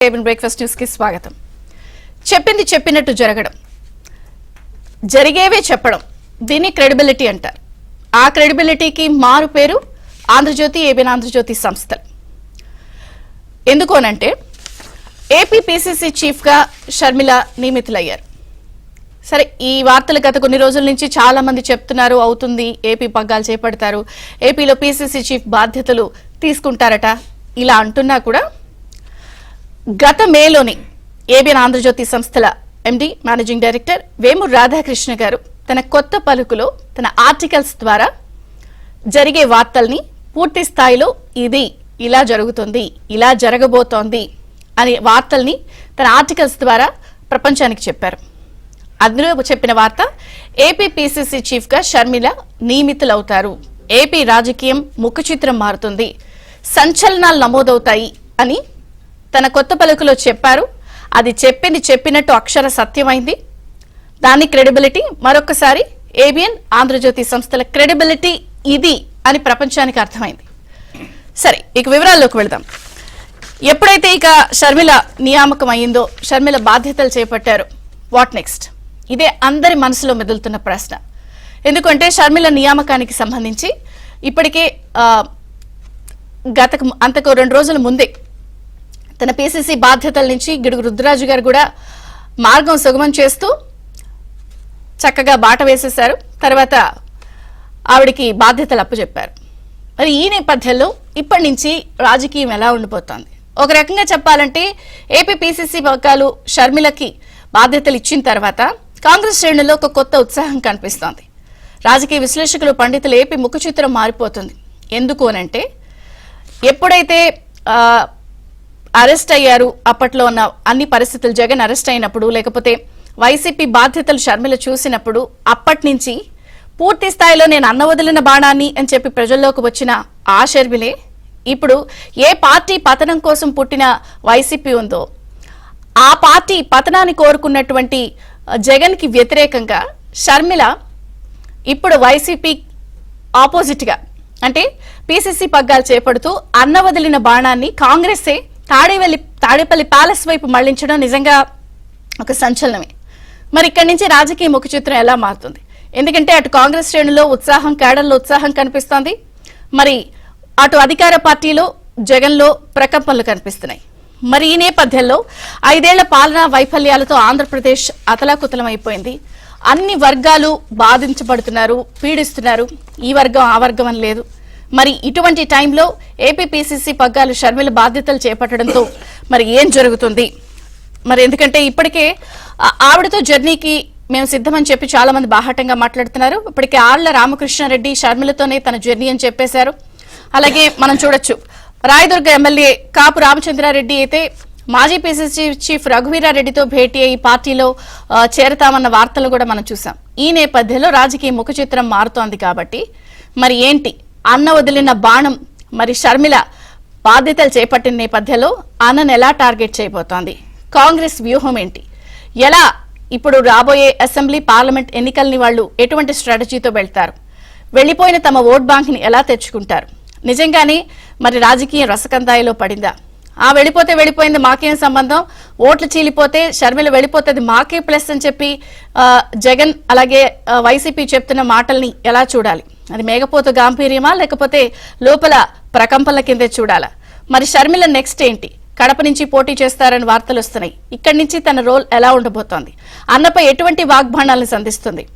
Breakfast news కి స్వాగతం. చెప్పింది చెప్పినట్టు జరగడం, జరిగేవే చెప్పడం, దీన్ని క్రెడిబిలిటీ అంటారు. ఆ క్రెడిబిలిటీకి మారు పేరు ఆంధ్రజ్యోతి, ఏబిఎన్ ఆంధ్రజ్యోతి సంస్థలు. ఎందుకోనంటే ఏపీ పిసిసి చీఫ్ గా షర్మిల నియమితులయ్యారు. సరే, ఈ వార్తలు గత కొన్ని రోజుల నుంచి చాలా మంది చెప్తున్నారు, అవుతుంది, ఏపీ పగ్గాలు చేపడతారు, ఏపీలో పిసిసి చీఫ్ బాధ్యతలు తీసుకుంటారట, ఇలా అంటున్నా కూడా గత మేలోని ఏబిఎన్ ఆంధ్రజ్యోతి సంస్థల ఎండి, మేనేజింగ్ డైరెక్టర్ వేమూరు రాధాకృష్ణ గారు తన కొత్త పలుకులో తన ఆర్టికల్స్ ద్వారా జరిగే వార్తల్ని పూర్తి స్థాయిలో ఇది ఇలా జరుగుతుంది, ఇలా జరగబోతోంది అనే వార్తల్ని తన ఆర్టికల్స్ ద్వారా ప్రపంచానికి చెప్పారు. అందులో చెప్పిన వార్త, ఏపీ పిసిసి చీఫ్ గా షర్మిల నియమితులవుతారు, ఏపీ రాజకీయం ముఖచిత్రం మారుతుంది, సంచలనాలు నమోదవుతాయి అని తన కొత్త పలుకులో చెప్పారు. అది చెప్పింది చెప్పినట్టు అక్షర సత్యమైంది. దాని క్రెడిబిలిటీ మరొకసారి ఏబిఎన్ ఆంధ్రజ్యోతి సంస్థల క్రెడిబిలిటీ ఇది అని ప్రపంచానికి అర్థమైంది. సరే, ఇక వివరాల్లోకి వెళదాం. ఎప్పుడైతే ఇక షర్మిల నియామకం అయిందో, షర్మిల బాధ్యతలు చేపట్టారు, వాట్ నెక్స్ట్? ఇదే అందరి మనసులో మెదులుతున్న ప్రశ్న. ఎందుకంటే షర్మిల నియామకానికి సంబంధించి ఇప్పటికే అంతకు 2 రోజుల ముందే తన పిసిసి బాధ్యతల నుంచి గిడుగు రుద్రరాజు గారు కూడా మార్గం సుగమం చేస్తూ చక్కగా బాట వేసేశారు. తర్వాత ఆవిడికి బాధ్యతలు అప్పచెప్పారు. మరి ఈ నేపథ్యంలో ఇప్పటి నుంచి రాజకీయం ఎలా ఉండిపోతోంది? ఒక రకంగా చెప్పాలంటే ఏపీ పిసిసి పగ్గాలు షర్మిలకి బాధ్యతలు ఇచ్చిన తర్వాత కాంగ్రెస్ శ్రేణుల్లో ఒక కొత్త ఉత్సాహం కనిపిస్తోంది. రాజకీయ విశ్లేషకులు, పండితులు ఏపీ ముఖచిత్రం మారిపోతుంది. ఎందుకు అనంటే ఎప్పుడైతే అరెస్ట్ అయ్యారు, అప్పట్లో ఉన్న అన్ని పరిస్థితులు, జగన్ అరెస్ట్ అయినప్పుడు, లేకపోతే వైసీపీ బాధ్యతలు షర్మిల చూసినప్పుడు, అప్పటి నుంచి పూర్తి స్థాయిలో నేను అన్న వదిలిన బాణాన్ని అని చెప్పి ప్రజల్లోకి వచ్చిన ఆ షర్మిలే ఇప్పుడు ఏ పార్టీ పతనం కోసం పుట్టిన వైసీపీ ఉందో, ఆ పార్టీ పతనాన్ని కోరుకున్నటువంటి జగన్ కి వ్యతిరేకంగా షర్మిల ఇప్పుడు వైసీపీ ఆపోజిట్ గా, అంటే పిసిసి పగ్గాలు చేపడుతూ అన్న వదిలిన బాణాన్ని కాంగ్రెసే తాడేపల్లి ప్యాలెస్ వైపు మళ్లించడం నిజంగా ఒక సంచలనమే. మరి ఇక్కడి నుంచి రాజకీయ ముఖ చిత్రం ఎలా మారుతుంది? ఎందుకంటే అటు కాంగ్రెస్ శ్రేణుల్లో ఉత్సాహం, కేడర్లో ఉత్సాహం కనిపిస్తోంది. మరి అటు అధికార పార్టీలో జగన్లో ప్రకంపనలు కనిపిస్తున్నాయి. మరి ఈ నేపథ్యంలో 5 ఏళ్ల పాలనా వైఫల్యాలతో ఆంధ్రప్రదేశ్ అతలాకుతలం అయిపోయింది. అన్ని వర్గాలు బాధించబడుతున్నారు, పీడిస్తున్నారు. ఈ వర్గం ఆ వర్గం అని లేదు. మరి ఇటువంటి టైంలో ఏపీ పిసిసి పగ్గాలు షర్మిల బాధ్యతలు చేపట్టడంతో మరి ఏం జరుగుతుంది? మరి ఎందుకంటే ఇప్పటికే ఆవిడతో జర్నీకి మేము సిద్ధమని చెప్పి చాలా మంది బాహాటంగా మాట్లాడుతున్నారు. ఇప్పటికే ఆళ్ల రామకృష్ణారెడ్డి షర్మిలతోనే తన జర్నీ అని చెప్పేశారు. అలాగే మనం చూడొచ్చు, రాయదుర్గ ఎమ్మెల్యే కాపు రామచంద్రారెడ్డి అయితే మాజీ పిసిసి చీఫ్ రఘువీరారెడ్డితో భేటీ అయ్యి పార్టీలో చేరతామన్న వార్తలు కూడా మనం చూసాం. ఈ నేపథ్యంలో రాజకీయ ముఖ చిత్రం మారుతోంది. కాబట్టి మరి ఏంటి అన్న వదిలిన బాణం? మరి షర్మిల బాధ్యతలు చేపట్టిన నేపథ్యంలో అన్నను ఎలా టార్గెట్ చేయబోతోంది? కాంగ్రెస్ వ్యూహం ఏంటి? ఎలా ఇప్పుడు రాబోయే అసెంబ్లీ, పార్లమెంట్ ఎన్నికల్ని వాళ్ళు ఎటువంటి స్ట్రాటజీతో వెళ్తారు? వెళ్లిపోయిన తమ ఓట్ బ్యాంక్ ని ఎలా తెచ్చుకుంటారు? నిజంగానే మరి రాజకీయ రసకందాయిలో పడిందా? వెళ్ళిపోతే వెళ్ళిపోయింది, మాకేం సంబంధం, ఓట్లు చీలిపోతే షర్మిల వెళ్ళిపోతుంది, మాకే ప్లస్ అని చెప్పి జగన్ అలాగే వైసీపీ చెప్తున్న మాటల్ని ఎలా చూడాలి? అది మేఘపోతు గాంభీర్యమా, లేకపోతే లోపల ప్రకంపనల కిందే చూడాలా? మరి షర్మిల నెక్స్ట్ ఏంటి? కడప నుంచి పోటీ చేస్తారని వార్తలు వస్తున్నాయి. ఇక్కడి నుంచి తన రోల్ ఎలా ఉండబోతోంది? అన్నపై ఎటువంటి వాగ్బాణాలను సంధిస్తుంది?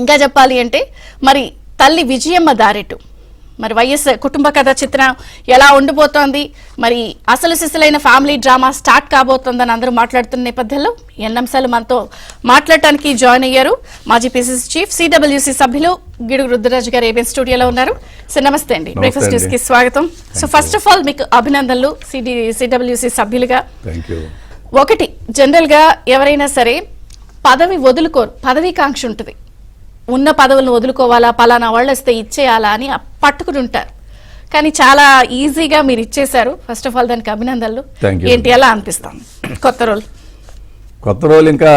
ఇంకా చెప్పాలి అంటే మరి తల్లి విజయమ్మ దారెటు, మరి వైఎస్ కుటుంబ కథ చిత్రం ఎలా ఉండిపోతోంది? మరి అసలు సిసలైన ఫ్యామిలీ డ్రామా స్టార్ట్ కాబోతోందని అందరూ మాట్లాడుతున్న నేపథ్యంలో ఎన్ని అంశాలు మనతో మాట్లాడటానికి జాయిన్ అయ్యారు మాజీ పిసిసి చీఫ్, సిడబ్ల్యూసి సభ్యులు గిడుగు రుద్రరాజు గారు ఏబిఎన్ స్టూడియోలో ఉన్నారు. సో నమస్తే అండి, బ్రేక్ఫాస్ట్ న్యూస్ కి స్వాగతం. సో ఫస్ట్ ఆఫ్ ఆల్ మీకు అభినందనలు సిడబ్ల్యూసి సభ్యులుగా. ఒకటి, జనరల్ గా ఎవరైనా సరే పదవి వదులుకోరు, పదవీకాంక్ష ఉంటుంది. ఉన్న పదవులను వదులుకోవాలా, పలానా వాళ్ళు వస్తే ఇచ్చేయాలా అని పట్టుకుని ఉంటారు. కానీ చాలా ఈజీగా మీరు ఇచ్చేశారు. ఫస్ట్ ఆఫ్ ఆల్ దానికి అభినందనలు. ఏంటి, ఎలా అనిపిస్తాం కొత్త రోల్? ఇంకా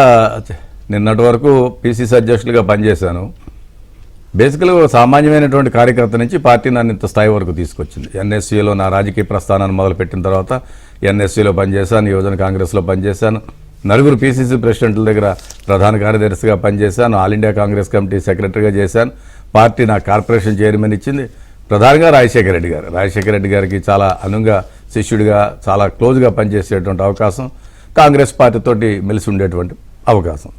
నిన్నటి వరకు పిసిసి అధ్యక్షులుగా పనిచేశాను. బేసికల్గా ఒక సామాన్యమైనటువంటి కార్యకర్త నుంచి పార్టీ నన్ను ఇంత స్థాయి వరకు తీసుకొచ్చింది. ఎన్ఎస్సీలో నా రాజకీయ ప్రస్థానాన్ని మొదలుపెట్టిన తర్వాత ఎన్ఎస్సీలో పనిచేశాను, యువజన కాంగ్రెస్లో పనిచేశాను, నలుగురు పీసీసీ ప్రెసిడెంట్ల దగ్గర ప్రధాన కార్యదర్శిగా పనిచేశాను, ఆల్ ఇండియా కాంగ్రెస్ కమిటీ సెక్రటరీగా చేశాను. పార్టీ నాకు కార్పొరేషన్ చైర్మన్ ఇచ్చింది. ప్రధానంగా రాజశేఖర రెడ్డి గారికి చాలా అనుంగా శిష్యుడిగా చాలా క్లోజ్గా పనిచేసేటువంటి అవకాశం, కాంగ్రెస్ పార్టీతోటి మెలిసి ఉండేటువంటి అవకాశం.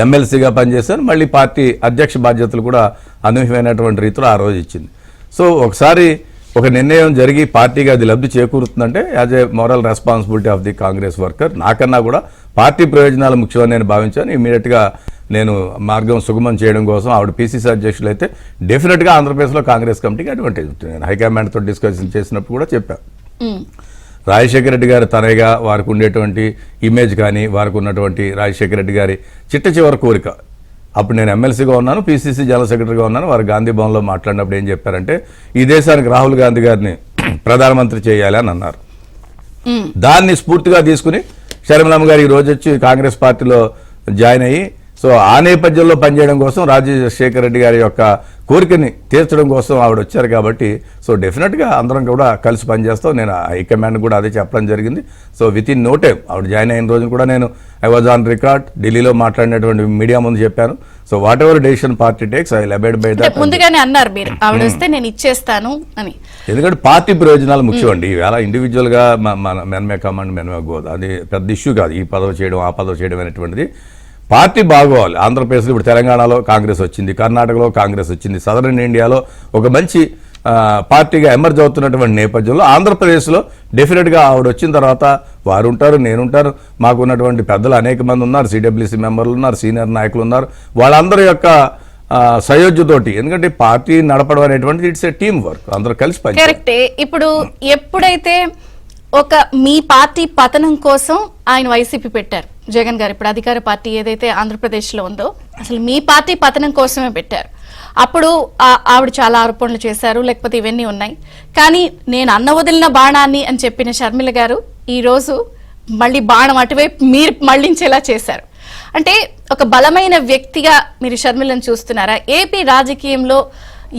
ఎమ్మెల్సీగా పనిచేశాను. మళ్ళీ పార్టీ అధ్యక్ష బాధ్యతలు కూడా అనూహ్యమైనటువంటి రీతిలో ఆ రోజు ఇచ్చింది. సో ఒకసారి ఒక నిర్ణయం జరిగి పార్టీగా అది లబ్ధి చేకూరుతుందంటే as a moral responsibility of the Congress worker నాకన్నా కూడా పార్టీ ప్రయోజనాలు ముఖ్యమని నేను భావించాను. ఇమీడియట్గా నేను మార్గం సుగమం చేయడం కోసం ఆవిడ పీసీసీ అధ్యక్షులు అయితే డెఫినెట్గా ఆంధ్రప్రదేశ్లో కాంగ్రెస్ కమిటీకి అడ్వాంటేజ్ ఉంటుంది. నేను హైకమాండ్తో డిస్కషన్ చేసినప్పుడు కూడా చెప్పాను. రాజశేఖర రెడ్డి గారు తనగా వారికి ఉండేటువంటి ఇమేజ్ కానీ వారికి ఉన్నటువంటి రాజశేఖర రెడ్డి గారి చిట్ట చివరి కోరిక, అప్పుడు నేను ఎమ్మెల్సీగా ఉన్నాను, పీసీసీ జనరల్ సెక్రటరీగా ఉన్నాను. వారు గాంధీ భవన్లో మాట్లాడినప్పుడు ఏం చెప్పారంటే ఈ దేశానికి రాహుల్ గాంధీ గారిని ప్రధానమంత్రి చేయాలి అని అన్నారు. దాన్ని స్ఫూర్తిగా తీసుకుని షర్మిలమ్మ గారు ఈ రోజు వచ్చి కాంగ్రెస్ పార్టీలో జాయిన్ అయ్యి సో ఆ నేపథ్యంలో పనిచేయడం కోసం రాజశేఖర రెడ్డి గారి యొక్క కోరికని తీర్చడం కోసం ఆవిడ వచ్చారు. కాబట్టి సో డెఫినెట్గా అందరం కూడా కలిసి పనిచేస్తాం. నేను హైకమాండ్ కూడా అదే చెప్పడం జరిగింది. So within no time ఆవిడ జాయిన్ అయిన రోజున కూడా నేను ఐ వాజ్ ఆన్ రికార్డ్, ఢిల్లీలో మాట్లాడినటువంటి మీడియా ముందు చెప్పాను. So what ever decision party takes I will abide by that. ముందుగానే అన్నారు మీరు ఆవిడ వస్తే నేను ఇచ్చేస్తాను అని. ఎందుకంటే పార్టీ ప్రయోజనాలు ముఖ్యమండి. ఈవేళ ఇండివిజువల్గా మెన్మే కమాండ్ మెన్మే గోదు అది పెద్ద ఇష్యూ కాదు. ఈ పదవి చేయడం ఆ పదవి చేయడం అనేటువంటిది పార్టీ బాగోవాలి. ఆంధ్రప్రదేశ్లో ఇప్పుడు తెలంగాణలో కాంగ్రెస్ వచ్చింది, కర్ణాటకలో కాంగ్రెస్ వచ్చింది, సదరన్ ఇండియాలో ఒక మంచి పార్టీగా ఎమర్జ్ అవుతున్నటువంటి నేపథ్యంలో ఆంధ్రప్రదేశ్లో డెఫినెట్గా ఆవిడ వచ్చిన తర్వాత వారు ఉంటారు, నేనుంటారు, మాకున్నటువంటి పెద్దలు అనేక మంది ఉన్నారు, సిడబ్ల్యూసీ మెంబర్లు ఉన్నారు, సీనియర్ నాయకులు ఉన్నారు. వాళ్ళందరి యొక్క సయోధ్యతోటి, ఎందుకంటే పార్టీ నడపడం అనేటువంటిది ఇట్స్ ఏ టీమ్ వర్క్, అందరూ కలిసి పని. కరెక్టే. ఇప్పుడు ఎప్పుడైతే ఒక మీ పార్టీ పతనం కోసం ఆయన వైసీపీ పెట్టారు, జగన్ గారు ఇప్పుడు అధికార పార్టీ ఏదైతే ఆంధ్రప్రదేశ్లో ఉందో అసలు మీ పార్టీ పతనం కోసమే పెట్టారు. అప్పుడు ఆవిడ చాలా ఆరోపణలు చేశారు, లేకపోతే ఇవన్నీ ఉన్నాయి. కానీ నేను అన్న వదిలిన బాణాన్ని అని చెప్పిన షర్మిల గారు ఈరోజు మళ్ళీ బాణం అటువైపు మీరు మళ్లించేలా చేశారు. అంటే ఒక బలమైన వ్యక్తిగా మీరు షర్మిలను చూస్తున్నారా? ఏపీ రాజకీయంలో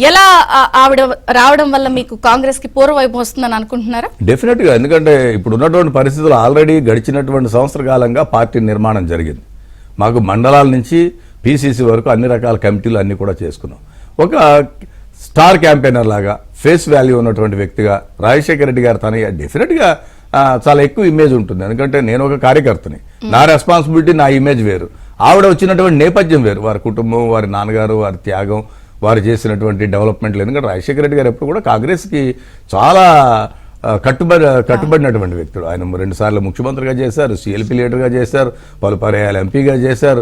ఎలా ఆవిడ రావడం వల్ల మీకు కాంగ్రెస్ కి పూర్వవైపు వస్తుందని అనుకుంటున్నారా? డెఫినెట్ గా, ఎందుకంటే ఇప్పుడు ఉన్నటువంటి పరిస్థితులు ఆల్రెడీ గడిచినటువంటి సంవత్సర కాలంగా పార్టీ నిర్మాణం జరిగింది. మాకు మండలాల నుంచి పీసీసీ వరకు అన్ని రకాల కమిటీలు అన్ని కూడా చేసుకున్నాం. ఒక స్టార్ క్యాంపెయినర్ లాగా ఫేస్ వాల్యూ ఉన్నటువంటి వ్యక్తిగా రాజశేఖర రెడ్డి గారు తన డెఫినెట్గా చాలా ఎక్కువ ఇమేజ్ ఉంటుంది. ఎందుకంటే నేను ఒక కార్యకర్తని, నా రెస్పాన్సిబిలిటీ నా ఇమేజ్ వేరు, ఆవిడ వచ్చినటువంటి నేపథ్యం వేరు, వారి కుటుంబం, వారి నాన్నగారు, వారి త్యాగం, వారు చేసినటువంటి డెవలప్మెంట్లు. ఎందుకంటే రాజశేఖర రెడ్డి గారు ఎప్పుడు కూడా కాంగ్రెస్కి చాలా కట్టుబడినటువంటి వ్యక్తుడు. ఆయన 2 సార్లు ముఖ్యమంత్రిగా చేశారు, సిఎల్పీ లీడర్గా చేశారు, పలు పర్యాయాలు ఎంపీగా చేశారు,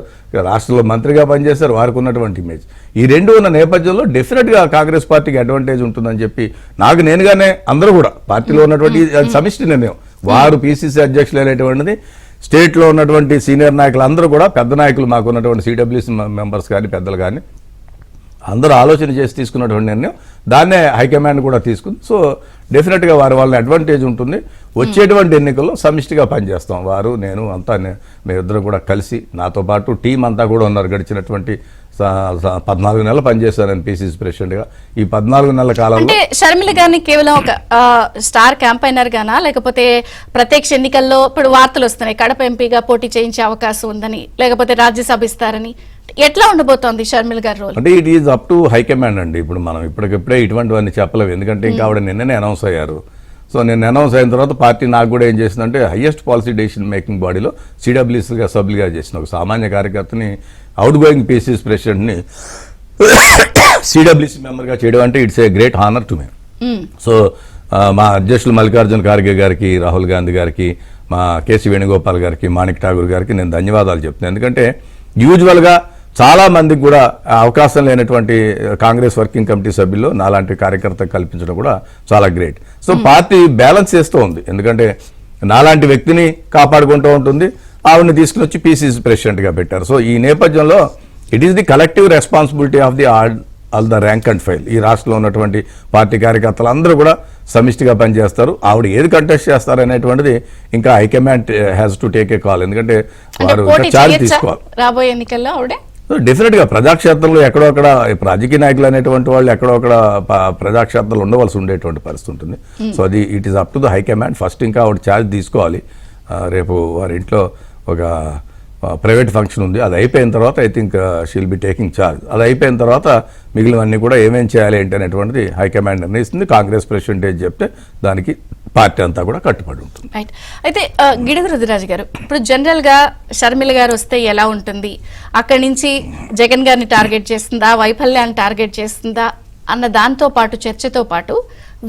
రాష్ట్రంలో మంత్రిగా పనిచేశారు. వారికి ఉన్నటువంటి ఇమేజ్ ఈ రెండు ఉన్న నేపథ్యంలో డెఫినెట్గా కాంగ్రెస్ పార్టీకి అడ్వాంటేజ్ ఉంటుందని చెప్పి నాకు నేనుగానే, అందరూ కూడా పార్టీలో ఉన్నటువంటి సమిష్టి నిర్ణయం, వారు పీసీసీ అధ్యక్షులు అనేటువంటిది స్టేట్లో ఉన్నటువంటి సీనియర్ నాయకులు అందరూ కూడా, పెద్ద నాయకులు మాకు ఉన్నటువంటి సిడబ్ల్యూసీ మెంబర్స్ కానీ పెద్దలు కానీ అందరూ ఆలోచన చేసి తీసుకున్నటువంటి నిర్ణయం, దాన్నే హైకమాండ్ కూడా తీసుకుంది. సో డెఫినెట్గా వాళ్ళని అడ్వాంటేజ్ ఉంటుంది. వచ్చేటువంటి ఎన్నికల్లో సమిష్టిగా పనిచేస్తాం, వారు నేను అంతా మేమిద్దరం కూడా కలిసి, నాతో పాటు టీం అంతా కూడా ఉన్నారు. గడిచినటువంటి 14 నెలలు పనిచేశాను నేను పీసీసీ ప్రెసిడెంట్గా. ఈ 14 నెలల కాలంలో అంటే షర్మిల గారిని కేవలం ఒక స్టార్ క్యాంపైనర్ గానా, లేకపోతే ప్రత్యక్ష ఎన్నికల్లో ఇప్పుడు వార్తలు వస్తున్నాయి కడప ఎంపీగా పోటీ చేయించే అవకాశం ఉందని, లేకపోతే రాజ్యసభ ఇస్తారని, ఎట్లా ఉండబోతోంది షర్మిల గారి రోల్? అంటే it is up to high command అండి. ఇప్పుడు మనం ఇప్పటికిప్పుడే ఇటువంటివన్నీ చెప్పలేము, ఎందుకంటే ఇంకా ఆవిడ నిన్ననే అనౌన్స్ అయ్యారు. సో నేను అనౌన్స్ అయిన తర్వాత పార్టీ నాకు కూడా ఏం చేసిందంటే హైయెస్ట్ పాలసీ డెసిషన్ మేకింగ్ బాడీలో సిడబ్ల్యూసీగా సభ్యులుగా చేసిన ఒక సామాన్య కార్యకర్తని, అవుట్ గోయింగ్ పీసీసీ ప్రెసిడెంట్ని సిడబ్ల్యూసీ మెంబర్గా చేయడం అంటే it's a great honour to me. So మా అధ్యక్షులు మల్లికార్జున ఖార్గే గారికి, రాహుల్ గాంధీ గారికి, మా కేసీ వేణుగోపాల్ గారికి, మాణిక్ ఠాగూర్ గారికి నేను ధన్యవాదాలు చెప్తున్నాను. ఎందుకంటే యూజువల్గా చాలా మందికి కూడా అవకాశం లేనటువంటి కాంగ్రెస్ వర్కింగ్ కమిటీ సభ్యుల్లో నాలాంటి కార్యకర్త కల్పించడం కూడా చాలా గ్రేట్. సో పార్టీ బ్యాలెన్స్ చేస్తూ ఉంది, ఎందుకంటే నాలాంటి వ్యక్తిని కాపాడుకుంటూ ఉంటుంది, ఆవిడని తీసుకుని వచ్చి పీసీసీ ప్రెసిడెంట్గా పెట్టారు. సో ఈ నేపథ్యంలో it is the collective responsibility of the all the rank and file. ఈ రాష్ట్రంలో ఉన్నటువంటి పార్టీ కార్యకర్తలు అందరూ కూడా సమిష్టిగా పనిచేస్తారు. ఆవిడ ఏది కంటెస్ట్ చేస్తారు అనేటువంటిది ఇంకా high command has to take a call, ఎందుకంటే వారు చార్జ్ తీసుకోవాలి. రాబోయే ఎన్నికల్లో ఆవిడే సో డెఫినెట్గా ప్రజాక్షేత్రంలో ఎక్కడో అక్కడ ఇప్పుడు రాజకీయ నాయకులు అనేటువంటి వాళ్ళు ఎక్కడో అక్కడ ప్రజాక్షేత్రంలో ఉండవలసి ఉండేటువంటి పరిస్థితి ఉంటుంది. సో అది it is up to the high command. First ఇంకా ఆవిడ ఛార్జ్ తీసుకోవాలి. రేపు వారి ఇంట్లో ఒక ప్రైవేట్ ఫంక్షన్ ఉంది, అది అయిపోయిన తర్వాత I think she'll be taking charge. అది అయిపోయిన తర్వాత మిగిలినవన్నీ కూడా ఏమేం చేయాలి ఏంటి అనేటువంటిది హైకమాండ్ నిర్ణయిస్తుంది. కాంగ్రెస్ ప్రెసిడెంట్ ఏం చెప్తే దానికి పార్టీ అంతా కూడా కట్టుబడి ఉంటుంది. రైట్. అయితే గిడుగు రుద్రరాజు గారు, ఇప్పుడు జనరల్ గా షర్మిల గారు వస్తే ఎలా ఉంటుంది, అక్కడి నుంచి జగన్ గారిని టార్గెట్ చేస్తుందా, వైఫల్యాన్ని టార్గెట్ చేస్తుందా అన్న దాంతో పాటు చర్చతో పాటు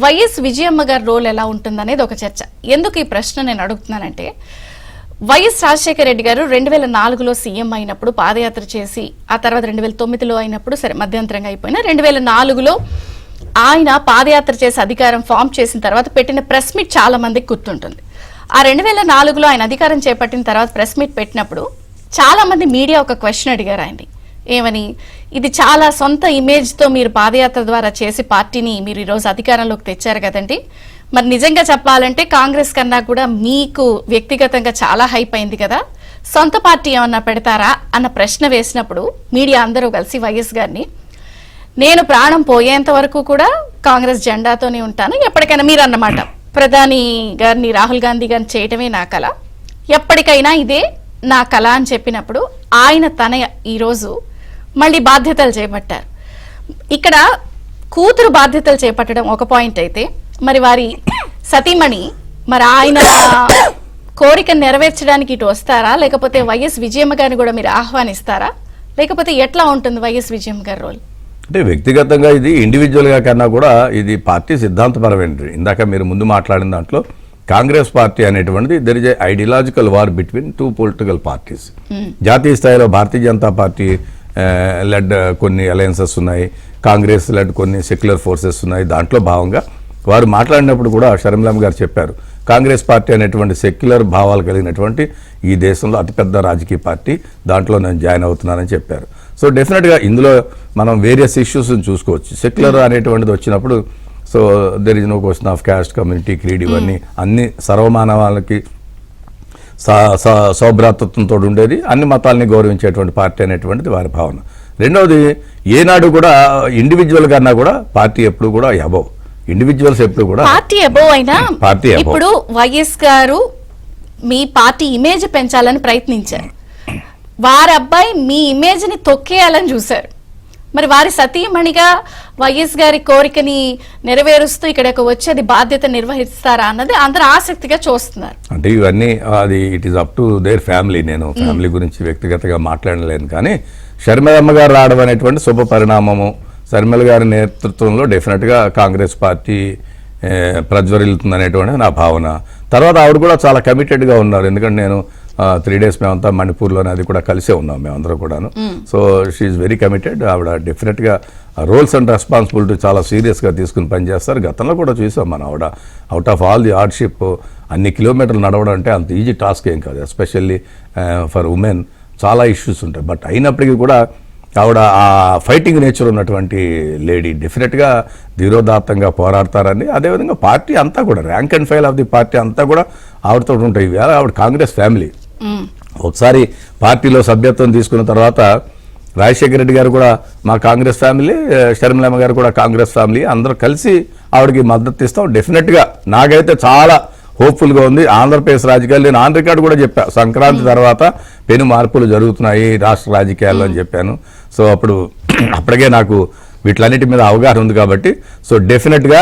వైఎస్ విజయమ్మ గారి రోల్ ఎలా ఉంటుంది అనేది ఒక చర్చ. ఎందుకు ఈ ప్రశ్న నేను అడుగుతున్నానంటే, వైఎస్ రాజశేఖర రెడ్డి గారు 2004లో సీఎం అయినప్పుడు పాదయాత్ర చేసి, ఆ తర్వాత 2009లో అయినప్పుడు సరే మధ్యంతరంగా అయిపోయినా 2004లో ఆయన పాదయాత్ర చేసి అధికారం ఫామ్ చేసిన తర్వాత పెట్టిన ప్రెస్ మీట్ చాలా మందికి గుర్తుంటుంది. ఆ 2004లో ఆయన అధికారం చేపట్టిన తర్వాత ప్రెస్ మీట్ పెట్టినప్పుడు చాలా మంది మీడియా ఒక క్వశ్చన్ అడిగారు ఆయన్ని. ఏమని, ఇది చాలా సొంత ఇమేజ్తో మీరు పాదయాత్ర ద్వారా చేసి పార్టీని మీరు ఈరోజు అధికారంలోకి తెచ్చారు కదండి, మరి నిజంగా చెప్పాలంటే కాంగ్రెస్ కన్నా కూడా మీకు వ్యక్తిగతంగా చాలా హైప్ అయింది కదా, సొంత పార్టీ ఏమన్నా పెడతారా అన్న ప్రశ్న వేసినప్పుడు మీడియా అందరూ కలిసి వైఎస్ గారిని, నేను ప్రాణం పోయేంత వరకు కూడా కాంగ్రెస్ జెండాతోనే ఉంటాను, ఎప్పటికైనా మీరు అన్నమాట ప్రధాని గారిని రాహుల్ గాంధీ గారిని చేయటమే నా కళ, ఎప్పటికైనా ఇదే నా కళ అని చెప్పినప్పుడు ఆయన తనయ ఈరోజు మళ్ళీ బాధ్యతలు చేపట్టారు. ఇక్కడ కూతురు బాధ్యతలు చేపట్టడం ఒక పాయింట్ అయితే, మరి వారి సతీమణి మరి ఆయన కోరిక నెరవేర్చడానికి ఇటు వస్తారా, లేకపోతే వైఎస్ విజయమ్మ గారిని కూడా మీరు ఆహ్వానిస్తారా, లేకపోతే ఎట్లా ఉంటుంది వైఎస్ విజయమ్మ గారి రోల్? అంటే వ్యక్తిగతంగా ఇది ఇండివిజువల్గా కన్నా కూడా ఇది పార్టీ సిద్ధాంతపరమైనది. ఇందాక మీరు ముందు మాట్లాడిన దాంట్లో కాంగ్రెస్ పార్టీ అనేటువంటిది there is a ideological war between two political parties. జాతీయ స్థాయిలో భారతీయ జనతా పార్టీ లెడ్ కొన్ని అలయన్సెస్ ఉన్నాయి, కాంగ్రెస్ లెడ్ కొన్ని సెక్యులర్ ఫోర్సెస్ ఉన్నాయి. దాంట్లో భాగంగా వారు మాట్లాడినప్పుడు కూడా షర్మిలమ్మ గారు చెప్పారు, కాంగ్రెస్ పార్టీ అనేటువంటి సెక్యులర్ భావాలు కలిగినటువంటి ఈ దేశంలో అతిపెద్ద రాజకీయ పార్టీ, దాంట్లో నేను జాయిన్ అవుతున్నానని చెప్పారు. సో డెఫినెట్గా ఇందులో మనం వేరియస్ ఇష్యూస్ని చూసుకోవచ్చు. సెక్యులర్ అనేటువంటిది వచ్చినప్పుడు so there is no question of caste, community, creed, ఇవన్నీ అన్ని సర్వమానవాళ్ళకి సౌభ్రాతృత్వంతో ఉండేది, అన్ని మతాలని గౌరవించేటువంటి పార్టీ అనేటువంటిది వారి భావన. రెండవది, ఏనాడు కూడా ఇండివిజువల్ కన్నా కూడా పార్టీ ఎప్పుడు కూడా అబౌవ్, ఇండివిజువల్స్ ఎప్పుడు కూడా పార్టీ అబౌవ్ అయినా పార్టీ ఇప్పుడు వైఎస్ గారు మీ పార్టీ ఇమేజ్ పెంచాలని ప్రయత్నించారు, వారి అబ్బాయి మీ ఇమేజ్ ని తొక్కేయాలని చూశారు, మరి వారి సతీమణిగా వైఎస్ గారి కోరికని నెరవేరుస్తూ ఇక్కడకు వచ్చి అది బాధ్యత నిర్వహిస్తారా అన్నది అందరూ ఆసక్తిగా చూస్తున్నారు. అంటే ఇవన్నీ అది it is up to their family. నేను ఫ్యామిలీ గురించి వ్యక్తిగతంగా మాట్లాడలేను, కానీ షర్మిలమ్మ గారు రావడం అనేటువంటి శుభ పరిణామము. షర్మిల గారి నేతృత్వంలో డెఫినెట్గా కాంగ్రెస్ పార్టీ ప్రజ్వరిల్లుతుంది అనేటువంటి నా భావన. తర్వాత ఆవిడ కూడా చాలా కమిటెడ్గా ఉన్నారు, ఎందుకంటే నేను 3 days మేమంతా మణిపూర్లోనే అది కూడా కలిసే ఉన్నాం మేమందరం కూడాను. So she's very committed. ఆవిడ డెఫినెట్గా రోల్స్ అండ్ రెస్పాన్సిబిలిటీ చాలా సీరియస్గా తీసుకుని పనిచేస్తారు. గతంలో కూడా చూసాం మనం, ఆవిడ out of all the hardship అన్ని కిలోమీటర్లు నడవడం అంటే అంత ఈజీ టాస్క్ ఏం కాదు, ఎస్పెషల్లీ ఫర్ ఉమెన్ చాలా ఇష్యూస్ ఉంటాయి. బట్ అయినప్పటికీ కూడా ఆవిడ ఆ ఫైటింగ్ నేచర్ ఉన్నటువంటి లేడీ, డెఫినెట్గా ధీరోదాత్తంగా పోరాడతారని. అదేవిధంగా పార్టీ అంతా కూడా rank and file of the party అంతా కూడా ఆవిడతో ఉంటాయి. ఆవిడ కాంగ్రెస్ ఫ్యామిలీ. ఒకసారి పార్టీలో సభ్యత్వం తీసుకున్న తర్వాత రాజశేఖర రెడ్డి గారు కూడా మా కాంగ్రెస్ ఫ్యామిలీ, షర్మిలమ్మ గారు కూడా కాంగ్రెస్ ఫ్యామిలీ, అందరూ కలిసి ఆవిడకి మద్దతు ఇస్తాం. డెఫినెట్గా నాకైతే చాలా హోప్ఫుల్గా ఉంది. ఆంధ్రప్రదేశ్ రాజకీయాలు నేను ఆన్ రికార్డు కూడా చెప్పా, సంక్రాంతి తర్వాత పెను మార్పులు జరుగుతున్నాయి రాష్ట్ర రాజకీయాల్లో అని చెప్పాను. సో అప్పటికే నాకు వీటిలన్నిటి మీద అవగాహన ఉంది కాబట్టి సో డెఫినెట్గా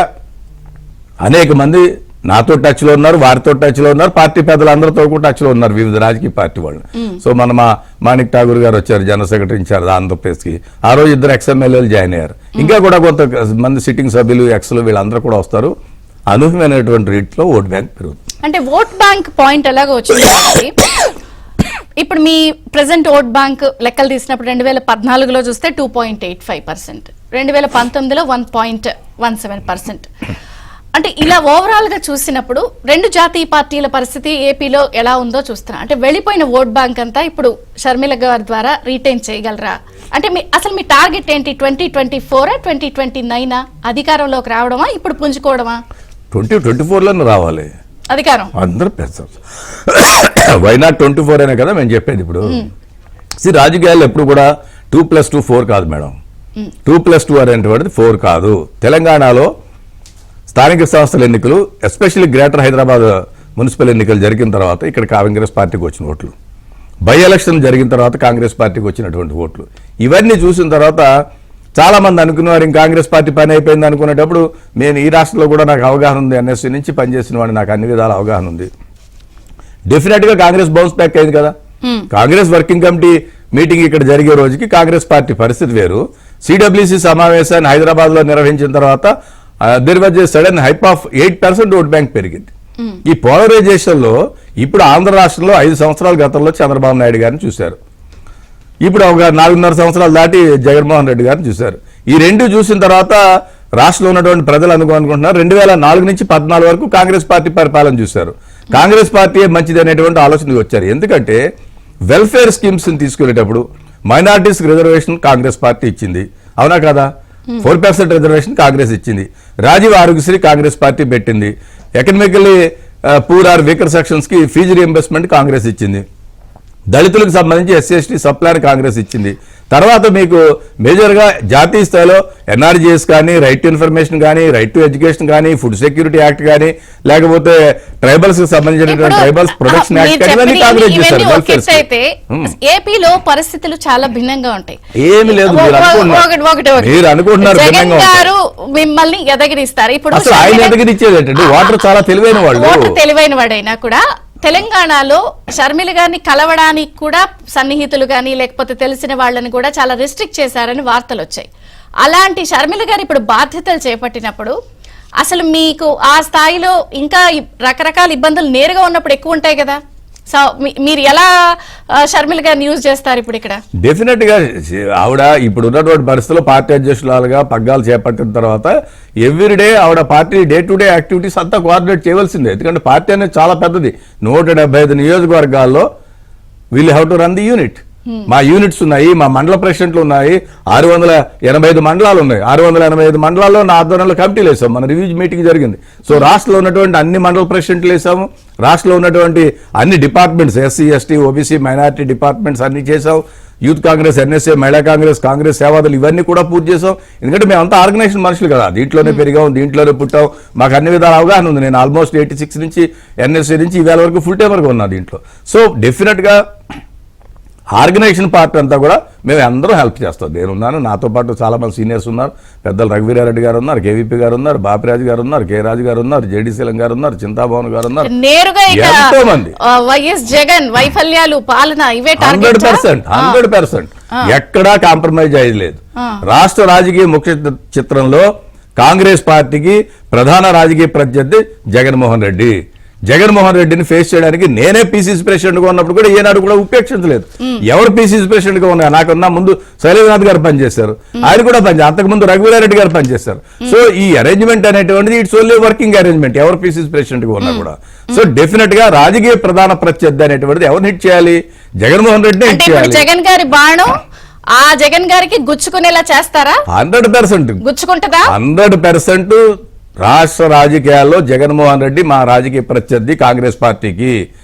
అనేక మంది నాతో టచ్లో ఉన్నారు, వారితో టచ్లో ఉన్నారు, పార్టీ పెద్దలందరితో కూడా టచ్లో ఉన్నారు, వివిధ రాజకీయ పార్టీ వాళ్ళు. సో మన మాణిక్ ఠాగూర్ గారు వచ్చారు, జనరల్ సెక్రటరీ ఇన్ఛార్జ్ ఆంధ్రప్రదేశ్కి. ఆ రోజు 2 ఎక్స్ఎమ్మెల్యేలు జాయిన్ అయ్యారు. ఇంకా కూడా కొంతమంది సిట్టింగ్ సభ్యులు, ఎక్స్లు వీళ్ళందరూ కూడా వస్తారు. అనూహ్యమైనటువంటి రీట్లో ఓట్ బ్యాంక్ పెరుగుతుంది. అంటే ఓట్ బ్యాంక్ పాయింట్ ఎలాగో వచ్చింది. ఇప్పుడు మీ ప్రెసెంట్ ఓట్ బ్యాంక్ లెక్కలు తీసినప్పుడు 2014లో చూస్తే 2.85%, 2019లో 1.17%. అంటే ఇలా ఓవరాల్ గా చూసినప్పుడు 2 జాతీయ పార్టీల పరిస్థితి ఏపీలో ఎలా ఉందో చూస్తున్నా. అంటే వెళ్ళిపోయిన ఓట్ బ్యాంక్ అంతా ఇప్పుడు షర్మిల గారి ద్వారా రీటైన్ చేయగలరా? అంటే అసలు మీ టార్గెట్ ఏంటి? 2024 2029 అధికారంలోకి రావడమా, ఇప్పుడు పుంజుకోవడమా? 2024లోనే రావాలి అధికారం. అందరూ వై నాట్ 24 అనే కదా మేము చెప్పేది. ఇప్పుడు రాజకీయాల్లో ఎప్పుడు కూడా 2+2 4 కాదు మేడం. 2+2 అనేటువంటిది 4 కాదు. తెలంగాణలో స్థానిక సంస్థల ఎన్నికలు, ఎస్పెషల్లీ గ్రేటర్ హైదరాబాద్ మున్సిపల్ ఎన్నికలు జరిగిన తర్వాత ఇక్కడ కాంగ్రెస్ పార్టీకి వచ్చిన ఓట్లు, బై ఎలక్షన్ జరిగిన తర్వాత కాంగ్రెస్ పార్టీకి వచ్చినటువంటి ఓట్లు, ఇవన్నీ చూసిన తర్వాత చాలా మంది అనుకున్నారు ఇంక కాంగ్రెస్ పార్టీ పని అయిపోయింది అనుకునేటప్పుడు, నేను ఈ రాష్ట్రంలో కూడా నాకు అవగాహన ఉంది, ఎన్ఎస్సీ నుంచి పనిచేసిన వాడిని, నాకు అన్ని విధాల అవగాహన ఉంది. డెఫినెట్గా కాంగ్రెస్ బౌన్స్ బ్యాక్ అయింది కదా. కాంగ్రెస్ వర్కింగ్ కమిటీ మీటింగ్ ఇక్కడ జరిగే రోజుకి కాంగ్రెస్ పార్టీ పరిస్థితి వేరు. సిడబ్ల్యూసీ సమావేశాన్ని హైదరాబాద్లో నిర్వహించిన తర్వాత there was a sudden hype of 8% vote bank పెరిగింది. ఈ పోలరైజేషన్ లో ఇప్పుడు ఆంధ్ర రాష్ట్రంలో 5 సంవత్సరాల గతంలో చంద్రబాబు నాయుడు గారిని చూశారు, ఇప్పుడు ఒక 4.5 సంవత్సరాలు దాటి జగన్మోహన్ రెడ్డి గారిని చూశారు. ఈ రెండు చూసిన తర్వాత రాష్ట్రంలో ఉన్నటువంటి ప్రజలు అనుకుంటున్నారు 2004 నుంచి 14 వరకు కాంగ్రెస్ పార్టీ పరిపాలన చూశారు. కాంగ్రెస్ పార్టీ మంచిది అనేటువంటి ఆలోచనకి వచ్చారు. ఎందుకంటే వెల్ఫేర్ స్కీమ్స్ తీసుకునేటప్పుడు మైనారిటీస్ రిజర్వేషన్ కాంగ్రెస్ పార్టీ ఇచ్చింది, అవునా కదా. 4% రిజర్వేషన్ కాంగ్రెస్ ఇచ్చింది. రాజీవ్ ఆరోగ్యశ్రీ కాంగ్రెస్ పార్టీ పెట్టింది. Economically poor or weaker sections కి ఫీజు రియంబర్స్మెంట్ కాంగ్రెస్ ఇచ్చింది. దళితులకు సంబంధించి SC/ST సప్లాన్ కాంగ్రెస్ ఇచ్చింది. తర్వాత మీకు మేజర్గా జాతీయ స్థాయిలో NRGS కానీ, రైట్ టు ఇన్ఫర్మేషన్ కానీ, రైట్ టు ఎడ్యుకేషన్ కానీ, ఫుడ్ సెక్యూరిటీ యాక్ట్ కానీ, లేకపోతే ట్రైబల్స్ కి సంబంధించినటువంటి ట్రైబల్స్ ప్రొటెక్షన్ యాక్ట్ కానీ కాంగ్రెస్ చేశారు. ఏపీలో పరిస్థితులు చాలా భిన్నంగా ఉంటాయి. ఏమి లేదు, మీరు అనుకుంటున్నారు భిన్నంగా ఉంటారు. మిమ్మల్ని ఎదగిరిస్తారు. ఇప్పుడు అసలు ఆయన ఎదగిరిచ్చేది ఏంటంటే ఓటర్ చాలా తెలివైన వాళ్ళు, ఓటర్ తెలివైన వాడైనా కూడా తెలంగాణలో షర్మిల గారిని కలవడానికి కూడా సన్నిహితులు కానీ లేకపోతే తెలిసిన వాళ్ళని కూడా చాలా రిస్ట్రిక్ట్ చేశారని వార్తలు వచ్చాయి. అలాంటి షర్మిల గారు ఇప్పుడు బాధ్యతలు చేపట్టినప్పుడు అసలు మీకు ఆ స్థాయిలో ఇంకా రకరకాల ఇబ్బందులు నేరుగా ఉన్నప్పుడు ఎక్కువ ఉంటాయి కదా. సో మీరు ఎలా షర్మిల గారిని యూజ్ చేస్తారు ఇప్పుడు ఇక్కడ? డెఫినెట్ గా ఆవిడ ఇప్పుడు ఉన్నటువంటి పరిస్థితుల్లో పార్టీ అధ్యక్షురాలుగా పగ్గాలు చేపట్టిన తర్వాత ఎవ్రీడే ఆవిడ party day to day activities అంతా కోఆర్డినేట్ చేయవలసిందే. ఎందుకంటే పార్టీ అనేది చాలా పెద్దది. 175 నియోజకవర్గాల్లో we'll have to run the unit. మా యూనిట్స్ ఉన్నాయి, మా మండల ప్రెసిడెంట్లు ఉన్నాయి, 685 మండలాలు ఉన్నాయి. 685 మండలాల్లో నా ఆధ్వర్యంలో కమిటీలు వేసాం. మన రివ్యూ మీటింగ్ జరిగింది. సో రాష్ట్రంలో ఉన్నటువంటి అన్ని మండల ప్రెసిడెంట్లు వేసాము, రాష్ట్రంలో ఉన్నటువంటి అన్ని departments SC, ST, OBC, minority departments అన్ని చేసాం. యూత్ కాంగ్రెస్, NSA, మహిళా కాంగ్రెస్, కాంగ్రెస్ సేవాదలు ఇవన్నీ కూడా పూర్తి చేసాం. ఎందుకంటే మేమంతా ఆర్గనైజేషన్ మనుషులు కదా, దీంట్లోనే పెరిగాం, దీంట్లోనే పుట్టాం, మాకు అన్ని విధాల అవగాహన ఉంది. నేను ఆల్మోస్ట్ 86 నుంచి NSA నుంచి ఈవేళ వరకు ఫుల్ టైమర్గా ఉన్నా దీంట్లో. సో డెఫినెట్గా ఆర్గనైజేషన్ పార్ట్ అంతా కూడా మేము అందరూ హెల్ప్ చేస్తాం. నేనున్నాను, నాతో పాటు చాలా మంది సీనియర్స్ ఉన్నారు. పెద్దలు రఘువీరారెడ్డి గారు ఉన్నారు, KVP గారు ఉన్నారు, బాపిరాజు గారు ఉన్నారు, K రాజు గారు ఉన్నారు, JD శీలం గారు ఉన్నారు, చింతాభవన్ గారు ఉన్నారు. ఎంతో మంది వైఎస్ జగన్ వైఫల్యాలు పాలన ఇవే 100% ఎక్కడా కాంప్రమైజ్ అయ్యలేదు. రాష్ట్ర రాజకీయ ముఖ్య చిత్రంలో కాంగ్రెస్ పార్టీకి ప్రధాన రాజకీయ ప్రత్యర్థి జగన్మోహన్ రెడ్డి. జగన్మోహన్ రెడ్డిని ఫేస్ చేయడానికి నేనే PCC ప్రెసిడెంట్ గా ఉన్నప్పుడు కూడా ఏనాడు కూడా ఉపేక్షించలేదు. ఎవరు PCC ప్రెసిడెంట్ గా ఉన్నారు? నాకన్నా ముందు శైలజనాథ్ గారు పనిచేశారు, ఆయన కూడా పనిచేస్తారు. అంతకుముందు రఘువీరారెడ్డి గారు పనిచేస్తారు. సో ఈ అరేంజ్మెంట్ అనేటువంటిది ఇట్స్ ఓన్లీ వర్కింగ్ అరేంజ్మెంట్, ఎవరు PCC ప్రెసిడెంట్ గా ఉన్నా కూడా. సో డెఫినెట్ గా రాజకీయ ప్రధాన ప్రత్యర్థి అనేటువంటిది ఎవరిని హిట్ చేయాలి? జగన్మోహన్ రెడ్డిని హిట్ చేయాలి. జగన్ గారి బాణం ఆ జగన్ గారికి గుచ్చుకునేలా చేస్తారా? 100% గుచ్చుకుంటుందా? 100% రాష్ట్ర రాజకీయాల్లో జగన్మోహన్ రెడ్డి మా రాజకీయ ప్రత్యర్థి కాంగ్రెస్ పార్టీకి.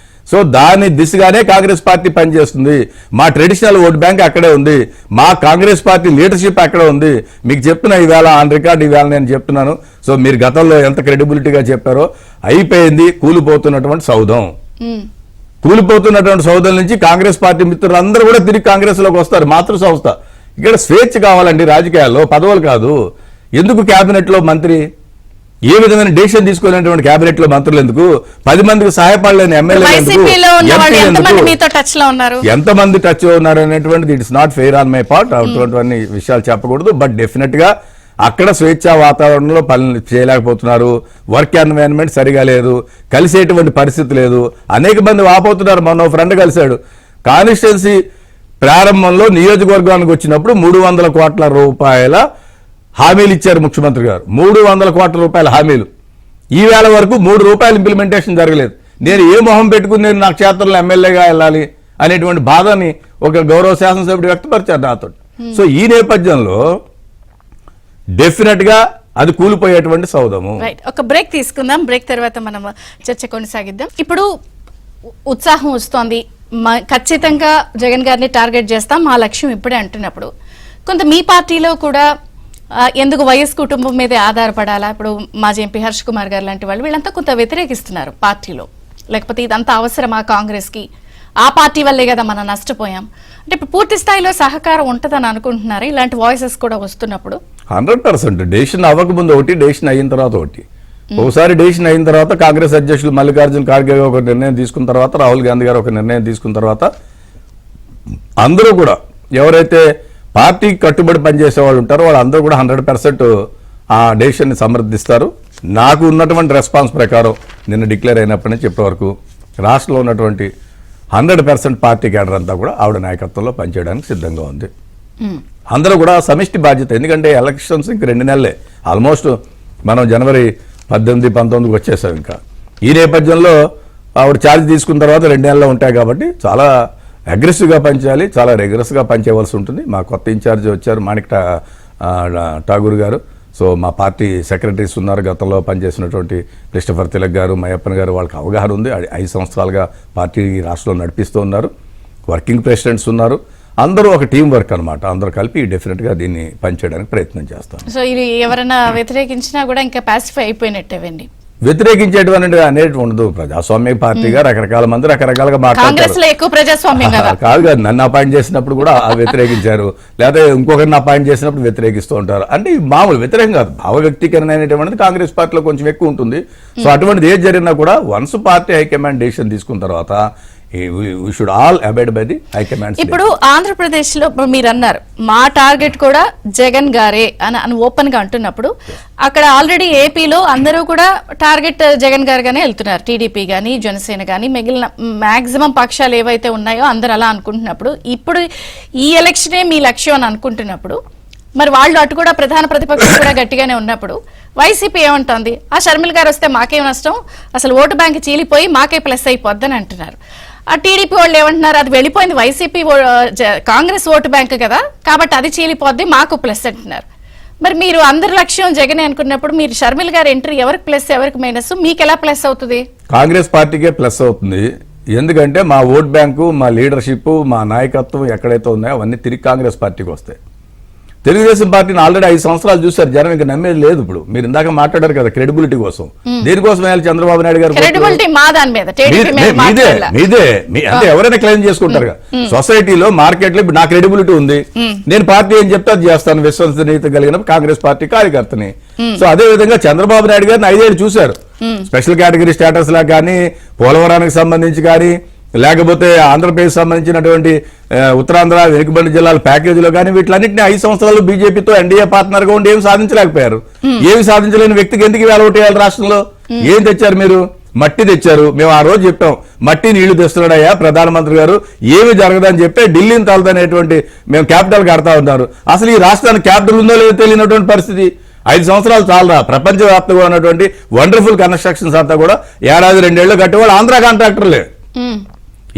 సో దాని దిశగానే కాంగ్రెస్ పార్టీ పనిచేస్తుంది. మా ట్రెడిషనల్ ఓట్ బ్యాంక్ అక్కడే ఉంది, మా కాంగ్రెస్ పార్టీ లీడర్షిప్ అక్కడే ఉంది. మీకు చెప్తున్నా ఈవేళ ఆన్ రికార్డ్, ఈవేళ నేను చెప్తున్నాను. సో మీరు గతంలో ఎంత క్రెడిబిలిటీగా చెప్పారో, అయిపోయింది కూలిపోతున్నటువంటి సౌధం. కూలిపోతున్నటువంటి సౌధం నుంచి కాంగ్రెస్ పార్టీ మిత్రులందరూ కూడా తిరిగి కాంగ్రెస్ లోకి వస్తారు. మాతృ సంస్థ. ఇక్కడ స్వేచ్ఛ కావాలండి రాజకీయాల్లో, పదవులు కాదు. ఎందుకు కేబినెట్ లో మంత్రి? ఏ విధమైన డెసిషన్ తీసుకోలేనటువంటి కేబినెట్ లో మంత్రులు ఎందుకు? 10 మందికి సహాయపడలేని ఎమ్మెల్యేలు ఎంతమంది టచ్ లో ఉన్నారు అనేటువంటిది it's not fair on my part. అటువంటి విషయాలు చెప్పకూడదు. బట్ డెఫినెట్ గా అక్కడ స్వేచ్ఛా వాతావరణంలో పనులు చేయలేకపోతున్నారు. వర్క్ ఎన్వైరన్మెంట్ సరిగా లేదు, కలిసేటువంటి పరిస్థితి లేదు. అనేక మంది వాపోతున్నారు. మొన్న ఫ్రెండ్ కలిశాడు. కాన్స్టిట్యున్సీ ప్రారంభంలో నియోజకవర్గానికి వచ్చినప్పుడు 300 కోట్ల రూపాయల హామీలు ఇచ్చారు ముఖ్యమంత్రి గారు. 300 కోట్ల రూపాయల హామీలు. ఈవేళ వరకు 3 రూపాయలు ఇంప్లిమెంటేషన్ జరగలేదు. నేను ఏ మొహం పెట్టుకుని నేను నా క్షేత్రంలో ఎమ్మెల్యేగా వెళ్ళాలి అనేటువంటి బాధని ఒక గౌరవ శాసనసభ్యుడు వ్యక్తపరిచారు నాతో. సో ఈ నేపథ్యంలో డెఫినెట్ గా అది కూలిపోయేటువంటి సౌధము. ఒక బ్రేక్ తీసుకుందాం. బ్రేక్ తర్వాత మనం చర్చ కొనసాగిద్దాం. ఇప్పుడు ఉత్సాహం వస్తోంది, ఖచ్చితంగా జగన్ గారిని టార్గెట్ చేస్తాం, మా లక్ష్యం ఇప్పుడే అంటున్నప్పుడు కొంత మీ పార్టీలో కూడా ఎందుకు వైఎస్ కుటుంబం మీదే ఆధారపడాలా, ఇప్పుడు మాజీ ఎంపీ హర్ష్ కుమార్ గారు లాంటి వాళ్ళు వీళ్ళంతా కొంత వ్యతిరేకిస్తున్నారు పార్టీలో, లేకపోతే ఇదంతా అవసరమా కాంగ్రెస్కి, ఆ పార్టీ వల్లే కదా మనం నష్టపోయాం అంటే ఇప్పుడు పూర్తి స్థాయిలో సహకారం ఉంటుందని అనుకుంటున్నారు ఇలాంటి వాయిసెస్ కూడా వస్తున్నప్పుడు? 100% డెసిషన్ అవ్వకముందు ఒకటి, డెసిషన్ అయిన తర్వాత ఒకటి. ఒకసారి డెసిషన్ అయిన తర్వాత కాంగ్రెస్ అధ్యక్షులు మల్లికార్జున ఖార్గే ఒక నిర్ణయం తీసుకున్న తర్వాత, రాహుల్ గాంధీ గారు ఒక నిర్ణయం తీసుకున్న తర్వాత అందరూ కూడా ఎవరైతే పార్టీకి కట్టుబడి పనిచేసే వాళ్ళు ఉంటారో వాళ్ళందరూ కూడా 100% ఆ డెసిషన్ని సమర్థిస్తారు. నాకు ఉన్నటువంటి రెస్పాన్స్ ప్రకారం నిన్న డిక్లేర్ అయినప్పటి నుంచి ఇప్పటి వరకు రాష్ట్రంలో ఉన్నటువంటి 100% పార్టీ క్యాడర్ అంతా కూడా ఆవిడ నాయకత్వంలో పనిచేయడానికి సిద్ధంగా ఉంది. అందరూ కూడా సమిష్టి బాధ్యత, ఎందుకంటే ఎలక్షన్స్ ఇంక 2 నెలలే, ఆల్మోస్ట్ మనం జనవరి 18, 19 వచ్చేసాం. ఇంకా ఈ నేపథ్యంలో ఆవిడ ఛార్జ్ తీసుకున్న తర్వాత 2 నెలలు ఉంటాయి కాబట్టి చాలా అగ్రెసివ్గా పనిచేయాలి, చాలా రెగ్యులర్స్గా పనిచేయవలసి ఉంటుంది. మా కొత్త ఇన్ఛార్జ్ వచ్చారు మాణిక్ ఠాగూర్ గారు. సో మా పార్టీ సెక్రటరీస్ ఉన్నారు, గతంలో పనిచేసినటువంటి క్రిస్టఫర్ తిలక్ గారు, మయప్పన్ గారు, వాళ్ళకి అవగాహన ఉంది. 5 సంవత్సరాలుగా పార్టీ రాష్ట్రంలో నడిపిస్తూ ఉన్నారు. వర్కింగ్ ప్రెసిడెంట్స్ ఉన్నారు. అందరూ ఒక టీం వర్క్ అనమాట. అందరూ కలిపి డెఫినెట్గా దీన్ని పనిచేయడానికి ప్రయత్నం చేస్తాం. సో ఇది ఎవరైనా వ్యతిరేకించినా కూడా ఇంకా పాసిఫై అయిపోయినట్టేవండి. వ్యతిరేకించేటువంటి అనేది ఉండదు. ప్రజాస్వామ్య పార్టీగా రకరకాల మంది రకరకాలుగా మాట్లాడతారు. ఎక్కువ ప్రజాస్వామ్యం కాదు కాదు, నన్ను అపాయింట్ చేసినప్పుడు కూడా వ్యతిరేకించారు, లేదా ఇంకొకరిని అపాయింట్ చేసినప్పుడు వ్యతిరేకిస్తూ ఉంటారు. అంటే మామూలు వ్యతిరేకం కాదు, భావ వ్యక్తీకరణ అనేటువంటిది కాంగ్రెస్ పార్టీలో కొంచెం ఎక్కువ ఉంటుంది. సో అటువంటిది ఏది జరిగినా కూడా వన్స్ పార్టీ హైకమాండ్ డెసిషన్ తీసుకున్న తర్వాత we should all abide by the high command. ఇప్పుడు ఆంధ్రప్రదేశ్ లో మీరు అన్నారు మా టార్గెట్ కూడా జగన్ గారే అని ఓపెన్ గా అంటున్నప్పుడు, అక్కడ ఆల్రెడీ ఏపీలో అందరూ కూడా టార్గెట్ జగన్ గారుగానే వెళ్తున్నారు. టీడీపీ గానీ, జనసేన గానీ, మిగిలిన మాక్సిమం పక్షాలు ఏవైతే ఉన్నాయో అందరు అలా అనుకుంటున్నప్పుడు, ఇప్పుడు ఈ ఎలక్షనే మీ లక్ష్యం అని అనుకుంటున్నప్పుడు, మరి వాళ్ళు అటు కూడా ప్రధాన ప్రతిపక్షం కూడా గట్టిగానే ఉన్నప్పుడు వైసీపీ ఏమంటోంది? ఆ షర్మిల గారు వస్తే మాకేం నష్టం, అసలు ఓటు బ్యాంక్ చీలిపోయి మాకే ప్లస్ అయిపోద్దని అంటున్నారు. ఆ టీడీపీ వాళ్ళు ఏమంటున్నారు? అది వెళ్ళిపోయింది వైసీపీ కాంగ్రెస్ ఓటు బ్యాంక్ కదా, కాబట్టి అది చీలిపోద్ది, మాకు ప్లస్ అంటున్నారు. మరి మీరు అందరి లక్ష్యం జగన్ అనుకున్నప్పుడు మీరు షర్మిల గారు ఎంట్రీ ఎవరికి ప్లస్ ఎవరికి మైనస్, మీకు ఎలా ప్లస్ అవుతుంది? కాంగ్రెస్ పార్టీకే ప్లస్ అవుతుంది. ఎందుకంటే మా ఓట్ బ్యాంకు, మా లీడర్షిప్, మా నాయకత్వం ఎక్కడైతే ఉన్నాయో అవన్నీ తిరిగి కాంగ్రెస్ పార్టీకి వస్తాయి. తెలుగుదేశం పార్టీని ఆల్రెడీ 5 సంవత్సరాలు చూశారు జనం, ఇంకా నమ్మేది లేదు. ఇప్పుడు మీరు ఇందాక మాట్లాడారు కదా క్రెడిబిలిటీ కోసం, దేనికోసం వెళ్ళి చంద్రబాబు నాయుడు గారు మీదే అంటే ఎవరైనా క్లెయిమ్ చేసుకుంటారు. సొసైటీలో మార్కెట్ లో నా క్రెడిబిలిటీ ఉంది, నేను పార్టీ ఏం చెప్తే అది చేస్తాను, విశ్వసనీయత కలిగిన కాంగ్రెస్ పార్టీ కార్యకర్తని. సో అదే విధంగా చంద్రబాబు నాయుడు గారిని 5 ఏళ్ళు చూశారు. స్పెషల్ కేటగిరీ స్టేటస్ లా కానీ, పోలవరానికి సంబంధించి కానీ, లేకపోతే ఆంధ్రప్రదేశ్ సంబంధించినటువంటి ఉత్తరాంధ్ర వెనుకబడిన జిల్లాల ప్యాకేజీలో కానీ, వీటిలన్నింటినీ 5 సంవత్సరాలు బీజేపీతో ఎన్డీఏ పార్ట్నర్ గా ఉండి ఏమి సాధించలేకపోయారు. ఏమి సాధించలేని వ్యక్తికి ఎందుకు వేల ఓటు వేయాలి? రాష్ట్రంలో ఏం తెచ్చారు మీరు? మట్టి తెచ్చారు. మేము ఆ రోజు చెప్పాం, మట్టి నీళ్లు తెస్తున్నాడయ్యా ప్రధానమంత్రి గారు, ఏమి జరగదని చెప్పే ఢిల్లీని తలదనేటువంటి మేము క్యాపిటల్ కడతా ఉన్నారు. అసలు ఈ రాష్ట్రానికి క్యాపిటల్ ఉందో లేదో తెలియనటువంటి పరిస్థితి. 5 సంవత్సరాలు చాలరా? ప్రపంచవ్యాప్తంగా ఉన్నటువంటి వండర్ఫుల్ కన్స్ట్రక్షన్స్ అంతా కూడా ఏడాది 2 ఏళ్ళు కట్టేవాళ్ళు ఆంధ్ర కాంట్రాక్టర్లే.